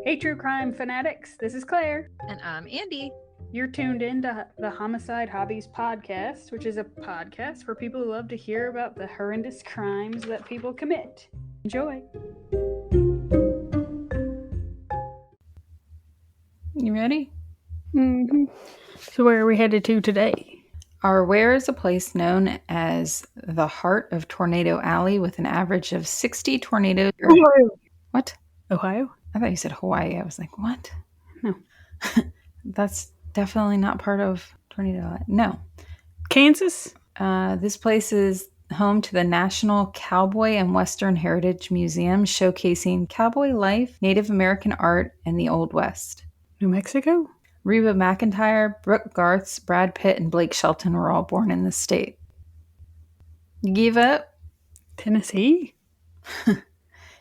Hey, true crime fanatics, this is Claire. And I'm Andy. You're tuned in to the Homicide Hobbies podcast, which is a podcast for people who love to hear about the horrendous crimes that people commit. Enjoy. You ready? Mm-hmm. So where are we headed to today? Our where is a place known as the heart of Tornado Alley with an average of 60 tornadoes. Ohio. What? Ohio? I thought you said Hawaii. I was like, what? No. That's definitely not part of Tornado Alley. No. Kansas? This place is home to the National Cowboy and Western Heritage Museum, showcasing cowboy life, Native American art, and the Old West. New Mexico? Reba McEntire, Brooke Garths, Brad Pitt, and Blake Shelton were all born in this state. You give up? Tennessee?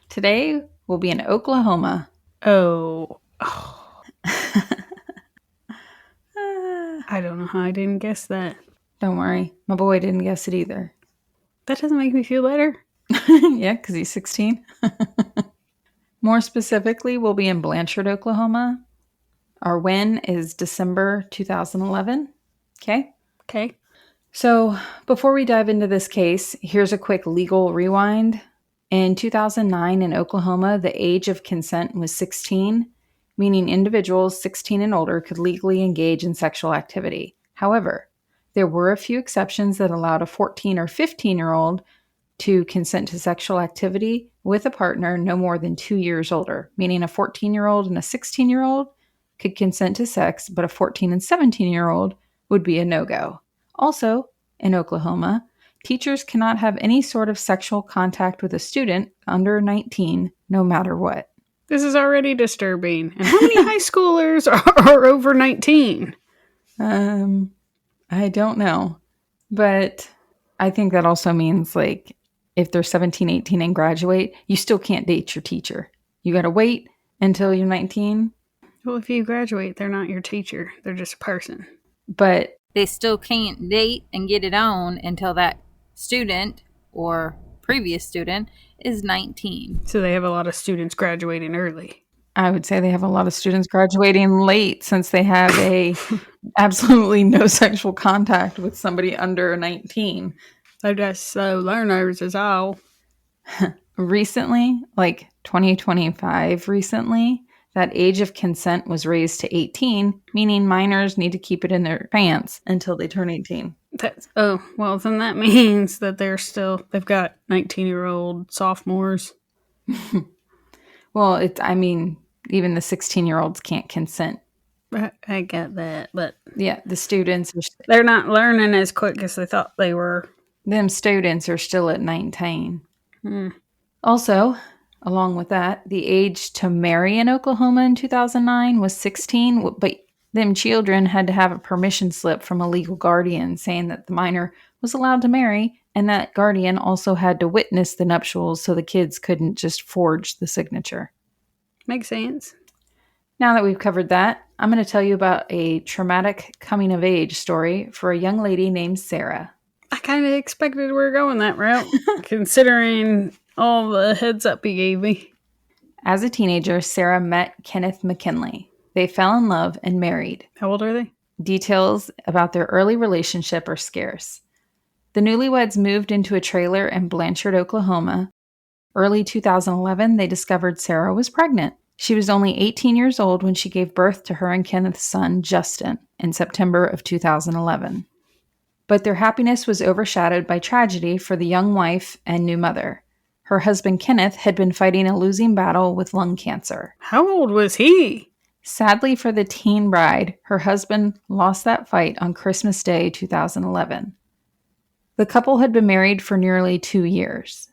Today we'll be in Oklahoma. Oh. I don't know how I didn't guess that. Don't worry, my boy didn't guess it either. That doesn't make me feel better. Yeah, because he's 16. More specifically, we'll be in Blanchard, Oklahoma. Our when is December 2011. Okay? Okay. So before we dive into this case, here's a quick legal rewind. In 2009 in Oklahoma, the age of consent was 16, meaning individuals 16 and older could legally engage in sexual activity. However, there were a few exceptions that allowed a 14 or 15-year-old to consent to sexual activity with a partner no more than 2 years older, meaning a 14-year-old and a 16-year-old could consent to sex, but a 14 and 17-year-old would be a no-go. Also, in Oklahoma, teachers cannot have any sort of sexual contact with a student under 19, no matter what. This is already disturbing. And how many high schoolers are over 19? I don't know. But I think that also means, like, if they're 17, 18 and graduate, you still can't date your teacher. You got to wait until you're 19. Well, if you graduate, they're not your teacher. They're just a person. But they still can't date and get it on until that student or previous student is 19. So they have a lot of students graduating early. I would say they have a lot of students graduating late since they have absolutely no sexual contact with somebody under 19. They're just slow learners is all. Recently, like 2025 recently, that age of consent was raised to 18, meaning minors need to keep it in their pants until they turn 18. Well, then that means that they've got 19-year-old sophomores. Well, even the 16-year-olds can't consent. I get that, but... Yeah, the students... They're not learning as quick as they thought they were. Them students are still at 19. Also, along with that, the age to marry in Oklahoma in 2009 was 16, but them children had to have a permission slip from a legal guardian saying that the minor was allowed to marry, and that guardian also had to witness the nuptials so the kids couldn't just forge the signature. Makes sense. Now that we've covered that, I'm going to tell you about a traumatic coming-of-age story for a young lady named Sarah. I kind of expected we were going that route, considering all the heads up he gave me. As a teenager, Sarah met Kenneth McKinley. They fell in love and married. How old are they? Details about their early relationship are scarce. The newlyweds moved into a trailer in Blanchard, Oklahoma. Early 2011, they discovered Sarah was pregnant. She was only 18 years old when she gave birth to her and Kenneth's son, Justin, in September of 2011. But their happiness was overshadowed by tragedy for the young wife and new mother. Her husband, Kenneth, had been fighting a losing battle with lung cancer. How old was he? Sadly for the teen bride, her husband lost that fight on Christmas Day 2011. The couple had been married for nearly 2 years.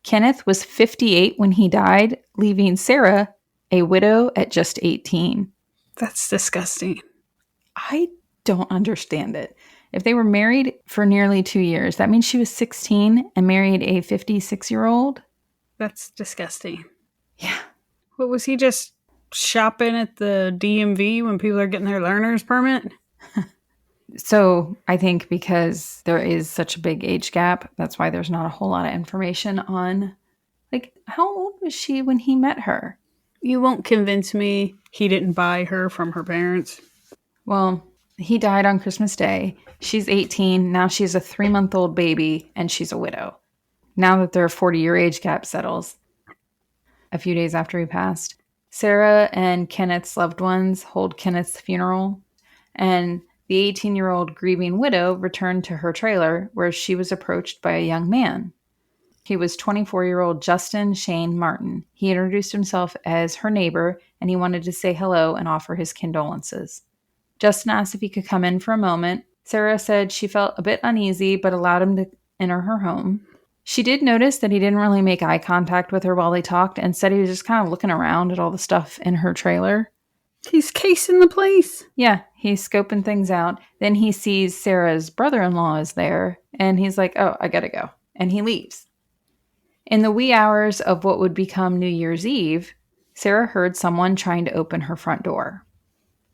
Kenneth was 58 when he died, leaving Sarah a widow at just 18. That's disgusting. I don't understand it. If they were married for nearly 2 years, that means she was 16 and married a 56-year-old? That's disgusting. Yeah. What, was he just shopping at the DMV when people are getting their learner's permit? So I think because there is such a big age gap, that's why there's not a whole lot of information on, like, how old was she when he met her? You won't convince me he didn't buy her from her parents. Well, he died on Christmas Day. She's 18. Now she's a 3-month-old baby, and she's a widow. Now that their 40-year age gap settles. A few days after he passed, Sarah and Kenneth's loved ones hold Kenneth's funeral, and the 18-year-old grieving widow returned to her trailer where she was approached by a young man. He was 24-year-old Justin Shane Martin. He introduced himself as her neighbor, and he wanted to say hello and offer his condolences. Justin asked if he could come in for a moment. Sarah said she felt a bit uneasy, but allowed him to enter her home. She did notice that he didn't really make eye contact with her while they talked and said he was just kind of looking around at all the stuff in her trailer. He's casing the place. Yeah, he's scoping things out. Then he sees Sarah's brother-in-law is there, and he's like, oh, I gotta go. And he leaves. In the wee hours of what would become New Year's Eve, Sarah heard someone trying to open her front door.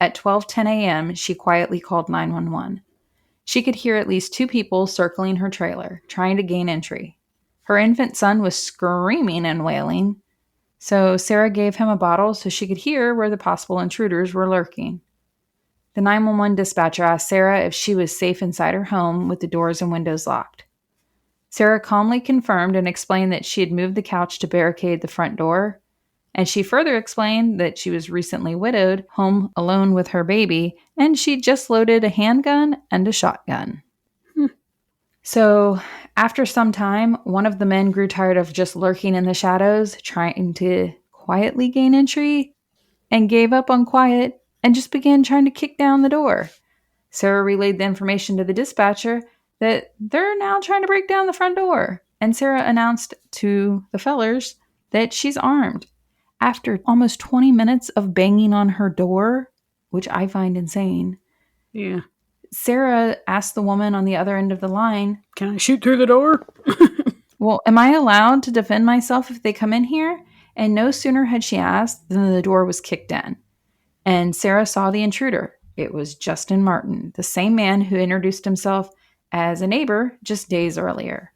At 12:10 a.m., she quietly called 911. She could hear at least 2 people circling her trailer, trying to gain entry. Her infant son was screaming and wailing, so Sarah gave him a bottle so she could hear where the possible intruders were lurking. The 911 dispatcher asked Sarah if she was safe inside her home with the doors and windows locked. Sarah calmly confirmed and explained that she had moved the couch to barricade the front door, and she further explained that she was recently widowed, home alone with her baby, and she'd just loaded a handgun and a shotgun. So, after some time, one of the men grew tired of just lurking in the shadows, trying to quietly gain entry, and gave up on quiet and just began trying to kick down the door. Sarah relayed the information to the dispatcher that they're now trying to break down the front door, and Sarah announced to the fellers that she's armed. After almost 20 minutes of banging on her door, which I find insane, Yeah. Sarah asked the woman on the other end of the line, Can I shoot through the door? well, am I allowed to defend myself if they come in here? And no sooner had she asked than the door was kicked in. And Sarah saw the intruder. It was Justin Martin, the same man who introduced himself as a neighbor just days earlier.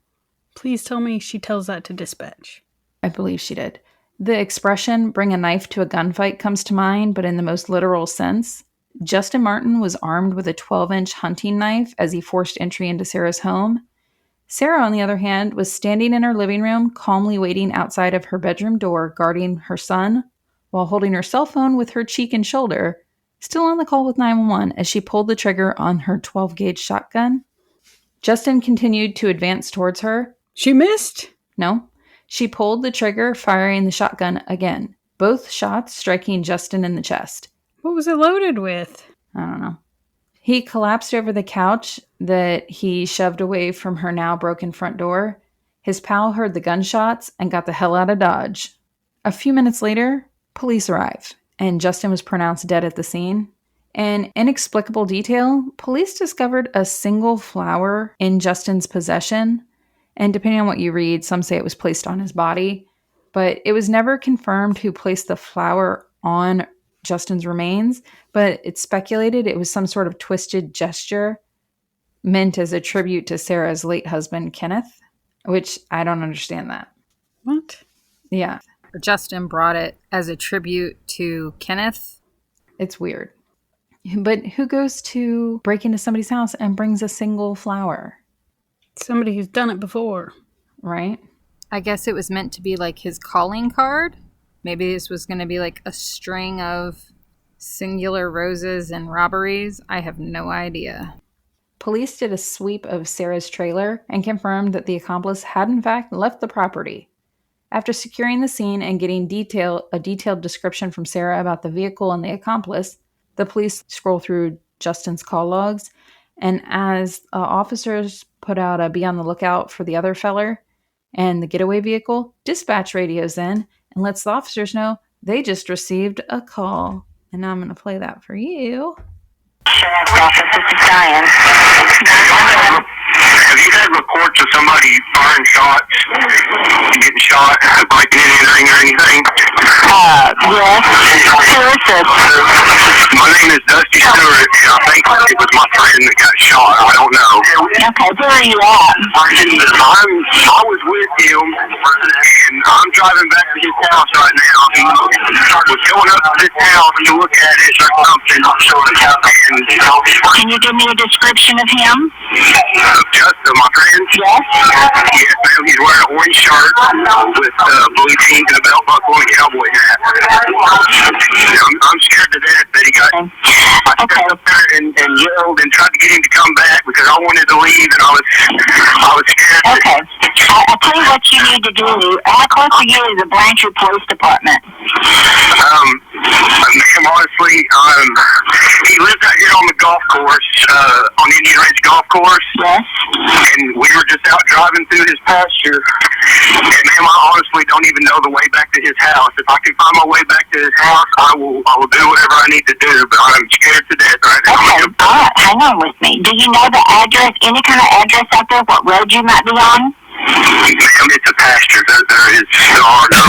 Please tell me she tells that to dispatch. I believe she did. The expression, bring a knife to a gunfight, comes to mind, but in the most literal sense. Justin Martin was armed with a 12-inch hunting knife as he forced entry into Sarah's home. Sarah, on the other hand, was standing in her living room, calmly waiting outside of her bedroom door, guarding her son, while holding her cell phone with her cheek and shoulder, still on the call with 911 as she pulled the trigger on her 12-gauge shotgun. Justin continued to advance towards her. She missed? No. She pulled the trigger, firing the shotgun again, both shots striking Justin in the chest. What was it loaded with? I don't know. He collapsed over the couch that he shoved away from her now broken front door. His pal heard the gunshots and got the hell out of Dodge. A few minutes later, police arrived, and Justin was pronounced dead at the scene. In inexplicable detail, police discovered a single flower in Justin's possession, and depending on what you read, some say it was placed on his body, but it was never confirmed who placed the flower on Justin's remains, but it's speculated it was some sort of twisted gesture meant as a tribute to Sarah's late husband, Kenneth, which I don't understand that. What? Yeah. Justin brought it as a tribute to Kenneth. It's weird. But who goes to break into somebody's house and brings a single flower? Somebody who's done it before. Right? I guess it was meant to be like his calling card. Maybe this was going to be like a string of singular roses and robberies. I have no idea. Police did a sweep of Sarah's trailer and confirmed that the accomplice had in fact left the property. After securing the scene and getting a detailed description from Sarah about the vehicle and the accomplice, the police scroll through Justin's call logs, and as officers put out a be on the lookout for the other feller and the getaway vehicle, dispatch radios in and lets the officers know they just received a call. And now I'm going to play that for you. Sheriff's office, this is Diane. Have you had reports of somebody firing shots, getting shot, breaking in, entering, or anything? Yes. Who is this? My name is Dusty Stewart, and I think it was my friend that got shot. I don't know. Okay, where are you at? I was with him, and I'm driving back to his house right now. He was going up to this house to look at it or something. And, Can you give me a description of him? Justin, my friend? Yes. Yes, ma'am. He's wearing an orange shirt with blue jeans and a belt buckle and a cowboy hat. I'm scared to death that he got... I stepped up there and yelled and tried to get him to come back because I wanted to leave and I was scared. Okay. I'll tell you what you need to do. How close are you to the Blanchard Police Department? Ma'am, honestly, he lives out here on the golf course, on Indian Ridge Golf Course. Yes. And we were just out driving through his pasture. And ma'am, I honestly don't even know the way back to his house. If I can find my way back to his house, I will do whatever I need to do, but I'm scared to death right now. Okay, all right, hang on with me. Do you know the address, any kind of address out there, what road you might be on? Ma'am, it's a pasture. There are no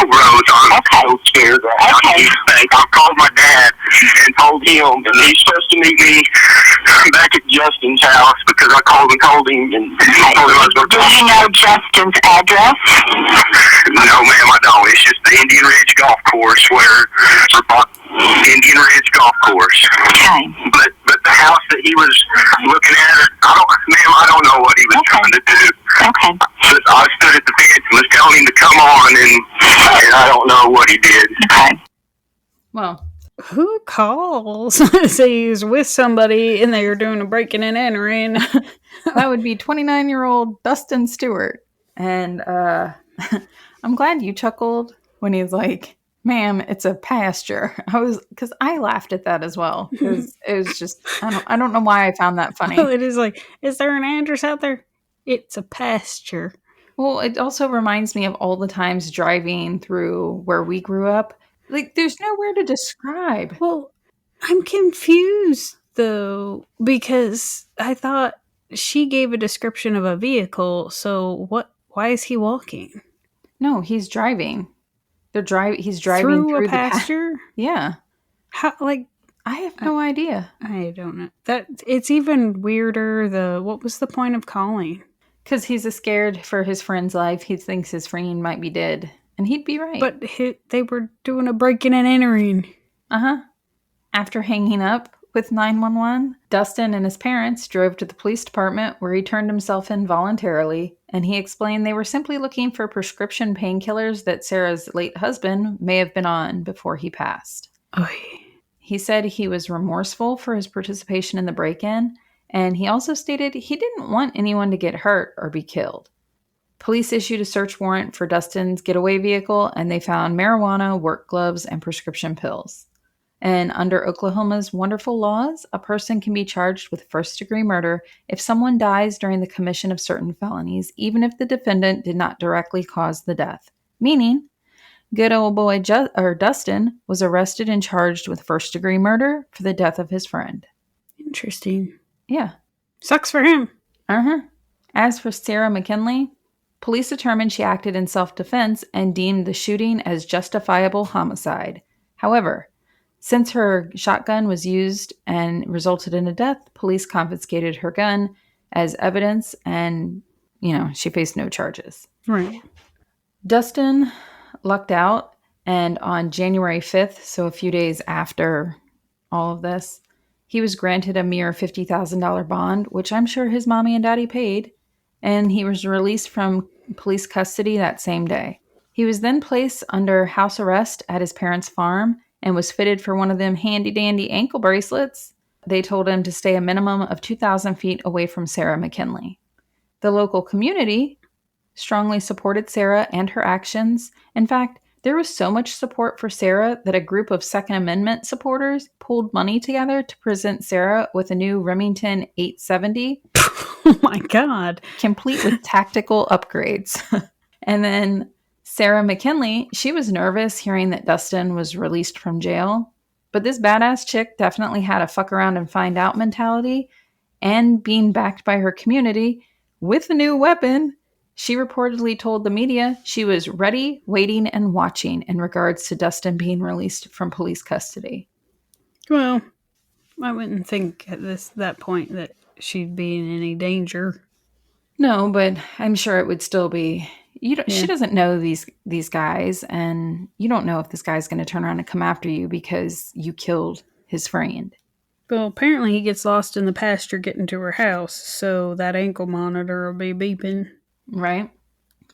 roads. I'm so scared right now. Okay. I called my dad and told him, and he's supposed to meet me back at Justin's house because I called and told him and told him I was going to Do you know Justin's address? No, ma'am, I don't. It's just the Indian Ridge Golf Course Indian Ridge Golf Course. Okay. But the house that he was looking at, I don't know what he was trying to do. Okay. I stood at the fence and was telling him to come on, and I don't know what he did. Okay. Well, Who calls? Say he's with somebody and they're doing a breaking and entering. that would be 29-year-old Dustin Stewart. And I'm glad you chuckled when he's like, ma'am, it's a pasture. Because I laughed at that as well. Because it was just, I don't know why I found that funny. Well, it is like, is there an address out there? It's a pasture. Well, it also reminds me of all the times driving through where we grew up. Like, there's nowhere to describe. Well, I'm confused, though, because I thought she gave a description of a vehicle, so why is he walking? No, he's driving. He's driving through a the pasture? Yeah. How, like, I have no idea. I don't know. It's even weirder, what was the point of calling? Because he's scared for his friend's life. He thinks his friend might be dead. And he'd be right. But they were doing a breaking and entering. Uh-huh. After hanging up with 911, Dustin and his parents drove to the police department where he turned himself in voluntarily, and he explained they were simply looking for prescription painkillers that Sarah's late husband may have been on before he passed. Oy. He said he was remorseful for his participation in the break-in, and he also stated he didn't want anyone to get hurt or be killed. Police issued a search warrant for Dustin's getaway vehicle, and they found marijuana, work gloves, and prescription pills. And under Oklahoma's wonderful laws, a person can be charged with first-degree murder if someone dies during the commission of certain felonies, even if the defendant did not directly cause the death. Meaning, good old boy Dustin was arrested and charged with first-degree murder for the death of his friend. Interesting. Yeah. Sucks for him. Uh-huh. As for Sarah McKinley, police determined she acted in self-defense and deemed the shooting as justifiable homicide. However, since her shotgun was used and resulted in a death, police confiscated her gun as evidence and, she faced no charges. Right. Dustin lucked out, and on January 5th, so a few days after all of this, he was granted a mere $50,000 bond, which I'm sure his mommy and daddy paid, and he was released from police custody that same day. He was then placed under house arrest at his parents' farm and was fitted for one of them handy-dandy ankle bracelets. They told him to stay a minimum of 2,000 feet away from Sarah McKinley. The local community strongly supported Sarah and her actions. In fact, there was so much support for Sarah that a group of Second Amendment supporters pulled money together to present Sarah with a new Remington 870. Oh my God. Complete with tactical upgrades. And then Sarah McKinley, she was nervous hearing that Dustin was released from jail. But this badass chick definitely had a fuck around and find out mentality. And being backed by her community with a new weapon, she reportedly told the media she was ready, waiting, and watching in regards to Dustin being released from police custody. Well, I wouldn't think at that point that she'd be in any danger. No, but I'm sure it would still be, She doesn't know these guys, and you don't know if this guy's going to turn around and come after you because you killed his friend. Well, apparently he gets lost in the pasture getting to her house, so that ankle monitor will be beeping. Right?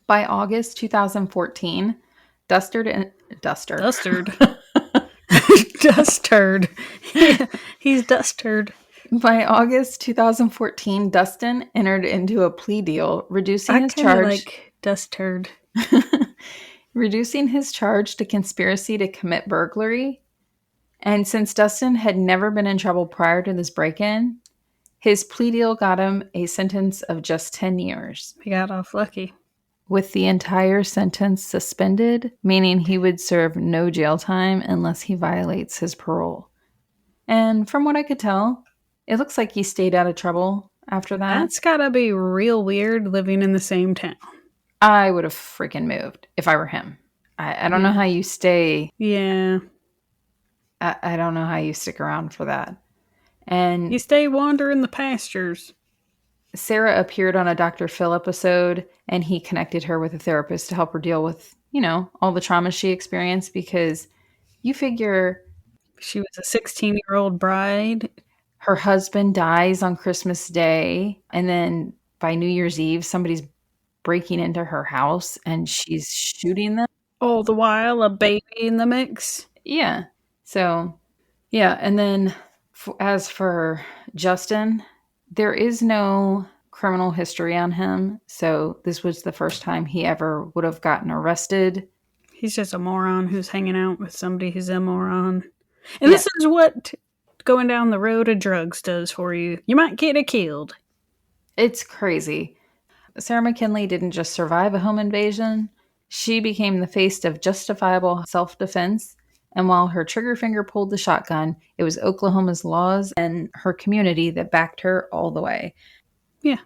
By August 2014, Dustard. Dustard. He's Dustard. By August 2014, Dustin entered into a plea deal, reducing his charge. Like Dustard. Reducing his charge to conspiracy to commit burglary. And since Dustin had never been in trouble prior to this break-in, his plea deal got him a sentence of just 10 years. He got off lucky. With the entire sentence suspended, meaning he would serve no jail time unless he violates his parole. And from what I could tell, it looks like he stayed out of trouble after that. That's gotta be real weird living in the same town. I would have freaking moved if I were him. I don't know how you stay. Yeah. I don't know how you stick around for that. And you stay wandering the pastures. Sarah appeared on a Dr. Phil episode, and he connected her with a therapist to help her deal with, all the trauma she experienced, because you figure she was a 16-year-old bride. Her husband dies on Christmas Day, and then by New Year's Eve, somebody's breaking into her house and she's shooting them. All the while, a baby in the mix. Yeah. So, yeah. And then as for Justin, there is no criminal history on him. So this was the first time he ever would have gotten arrested. He's just a moron who's hanging out with somebody who's a moron. And this is what going down the road of drugs does for you. You might get killed. It's crazy. Sarah McKinley didn't just survive a home invasion. She became the face of justifiable self-defense. And while her trigger finger pulled the shotgun, it was Oklahoma's laws and her community that backed her all the way. Yeah.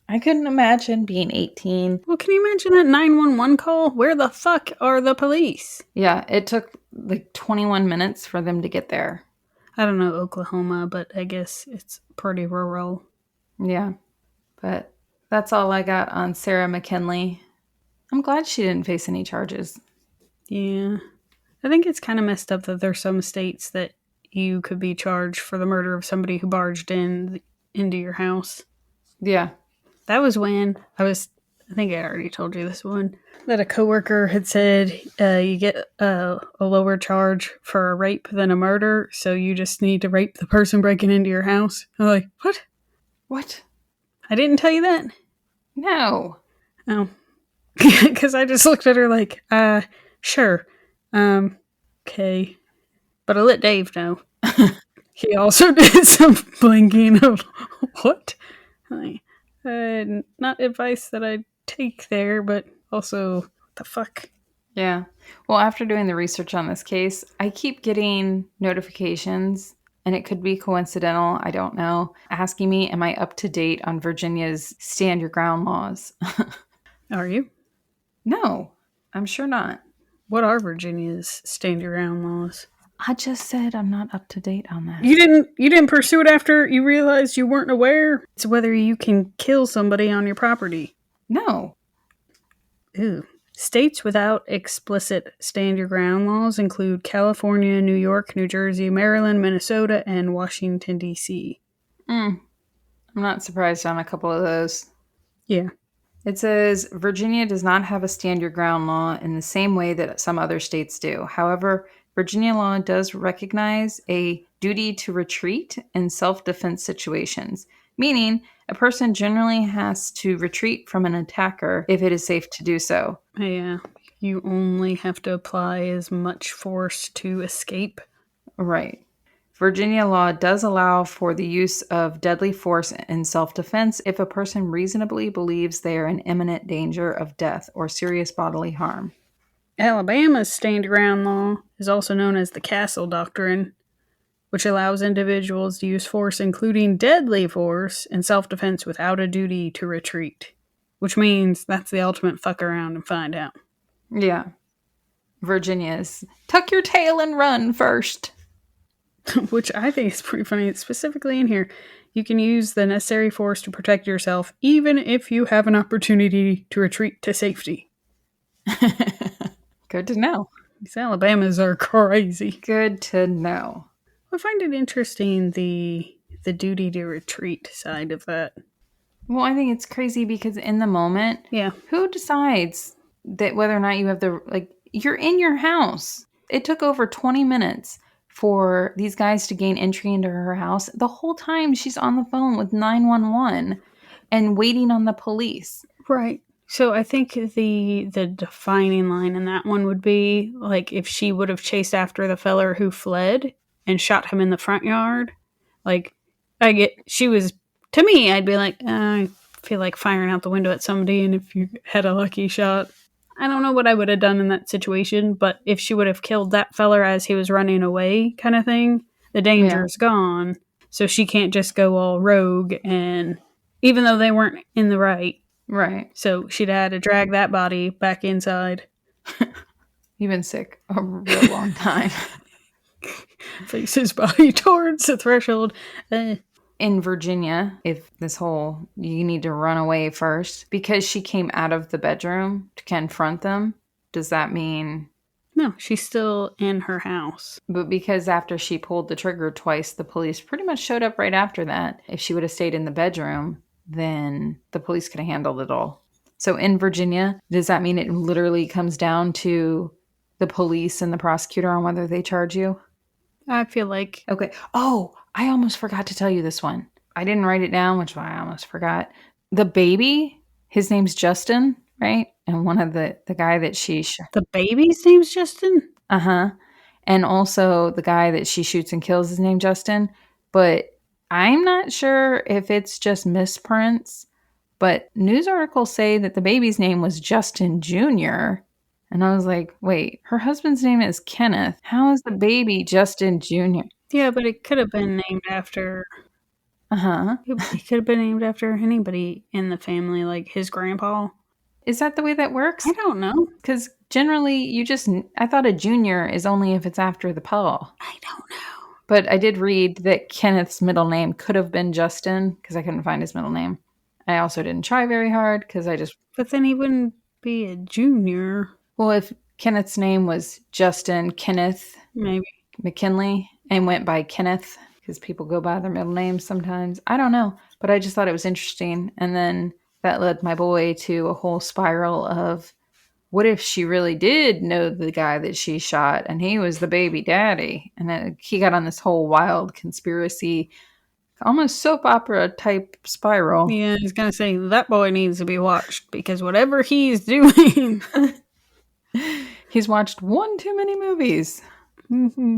I couldn't imagine being 18. Well, can you imagine that 911 call? Where the fuck are the police? Yeah, it took like 21 minutes for them to get there. I don't know Oklahoma, but I guess it's pretty rural. Yeah, but that's all I got on Sarah McKinley. I'm glad she didn't face any charges. Yeah. I think it's kind of messed up that there's some states that you could be charged for the murder of somebody who barged into your house. Yeah. That was when I think I already told you this one, that a coworker had said you get a lower charge for a rape than a murder, so you just need to rape the person breaking into your house. I'm like, what? What? I didn't tell you that? No. Oh. Because I just looked at her like, sure. Okay. But I let Dave know. He also did some blinking of, what? Not advice that I take there, but also, what the fuck? Yeah. Well, after doing the research on this case, I keep getting notifications, and it could be coincidental, I don't know, asking me, am I up to date on Virginia's stand your ground laws? Are you? No, I'm sure not. What are Virginia's stand your ground laws? I just said I'm not up to date on that. You didn't pursue it after you realized you weren't aware? It's whether you can kill somebody on your property. No. Ooh. States without explicit stand your ground laws include California, New York, New Jersey, Maryland, Minnesota, and Washington, D.C. I'm not surprised on a couple of those. Yeah. It says, Virginia does not have a stand your ground law in the same way that some other states do. However, Virginia law does recognize a duty to retreat in self-defense situations, meaning a person generally has to retreat from an attacker if it is safe to do so. Yeah. You only have to apply as much force to escape. Right. Virginia law does allow for the use of deadly force in self-defense if a person reasonably believes they are in imminent danger of death or serious bodily harm. Alabama's stand your ground law is also known as the Castle Doctrine, which allows individuals to use force, including deadly force, in self-defense without a duty to retreat. Which means that's the ultimate fuck around and find out. Yeah. Virginia's tuck your tail and run first. Which I think is pretty funny. It's specifically in here. You can use the necessary force to protect yourself, even if you have an opportunity to retreat to safety. Good to know. These Alabamas are crazy. Good to know. I find it interesting the duty to retreat side of that. Well, I think it's crazy because in the moment, Yeah. who decides that whether or not you have you're in your house. It took over 20 minutes for these guys to gain entry into her house. The whole time she's on the phone with 911 and waiting on the police. Right. So I think the defining line in that one would be like if she would have chased after the feller who fled and shot him in the front yard. Like to me, I'd be like, I feel like firing out the window at somebody, and if you had a lucky shot, I don't know what I would have done in that situation, but if she would have killed that feller as he was running away kind of thing, the danger's gone. So she can't just go all rogue, and even though they weren't in the right. Right. So she'd had to drag that body back inside. You've been sick a real long time. Face his body towards the threshold. In Virginia, if this whole you need to run away first because she came out of the bedroom to confront them, does that mean no, she's still in her house? But because after she pulled the trigger twice, the police pretty much showed up right after that. If she would have stayed in the bedroom, then the police could have handled it all. So in Virginia, does that mean it literally comes down to the police and the prosecutor on whether they charge you? I feel like... Okay. Oh, I almost forgot to tell you this one. I didn't write it down, which is why I almost forgot. The baby, his name's Justin, right? And one of the guy that she... The baby's name's Justin? Uh-huh. And also the guy that she shoots and kills is named Justin. But I'm not sure if it's just misprints. But news articles say that the baby's name was Justin Jr., and I was like, wait, her husband's name is Kenneth. How is the baby Justin Jr.? Yeah, but it could have been named after... Uh-huh. It could have been named after anybody in the family, like his grandpa. Is that the way that works? I don't know. Because generally I thought a junior is only if it's after the Paul. I don't know. But I did read that Kenneth's middle name could have been Justin because I couldn't find his middle name. I also didn't try very hard because I just... But then he wouldn't be a junior. Well, if Kenneth's name was Justin Kenneth maybe McKinley and went by Kenneth because people go by their middle names sometimes. I don't know, but I just thought it was interesting. And then that led my boy to a whole spiral of what if she really did know the guy that she shot and he was the baby daddy? And he got on this whole wild conspiracy, almost soap opera type spiral. Yeah, he's going to say that boy needs to be watched because whatever he's doing... He's watched one too many movies. Mm-hmm.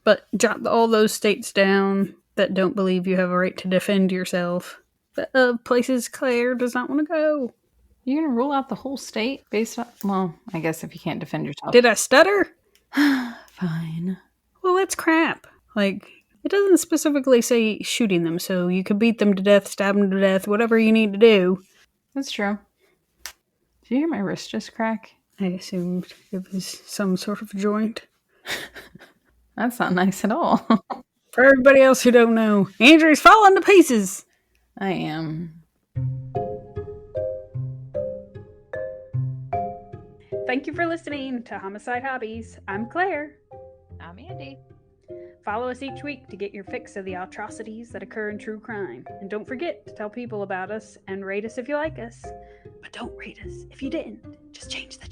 But jot all those states down that don't believe you have a right to defend yourself. Places Claire does not want to go. You're going to rule out the whole state based on... Well, I guess if you can't defend yourself. Did I stutter? Fine. Well, that's crap. Like, it doesn't specifically say shooting them, so you could beat them to death, stab them to death, whatever you need to do. That's true. Did you hear my wrist just crack? I assumed it was some sort of joint. That's not nice at all. For everybody else who don't know, Andrew's falling to pieces. I am. Thank you for listening to Homicide Hobbies. I'm Claire. I'm Andy. Follow us each week to get your fix of the atrocities that occur in true crime. And don't forget to tell people about us and rate us if you like us. But don't rate us if you didn't. Just change that.